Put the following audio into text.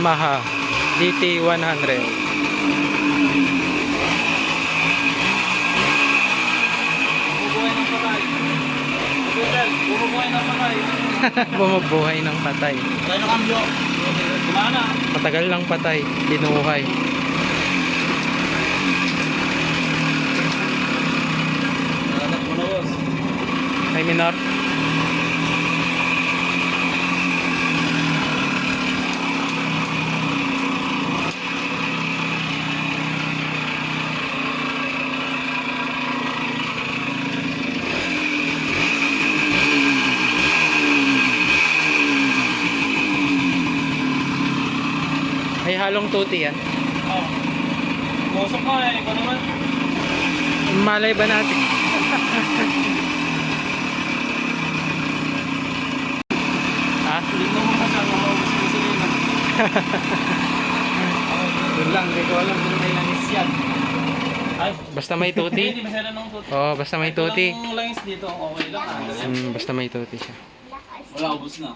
Yamaha DT100. Bumubuhay ng patay. Bumubuhay ng patay. Kaya na kambyo. Kumana. Matagal lang patay, binuhay. Nalatak mo na, boss. Ay, minor. Ay, halong tuti yan. Oh. Kusok ka eh. Ikaw naman. Malay ba natin? Ha? Hindi mo mo kasama. Maubos mo sila yun. Doon lang. Hindi ko alam kung may langis yan. Ay. Basta may tuti. Hindi masyado ng tuti. Oo, basta may tuti. Walang langis dito. Okay lang. Basta may tuti siya. Wala, ubos na.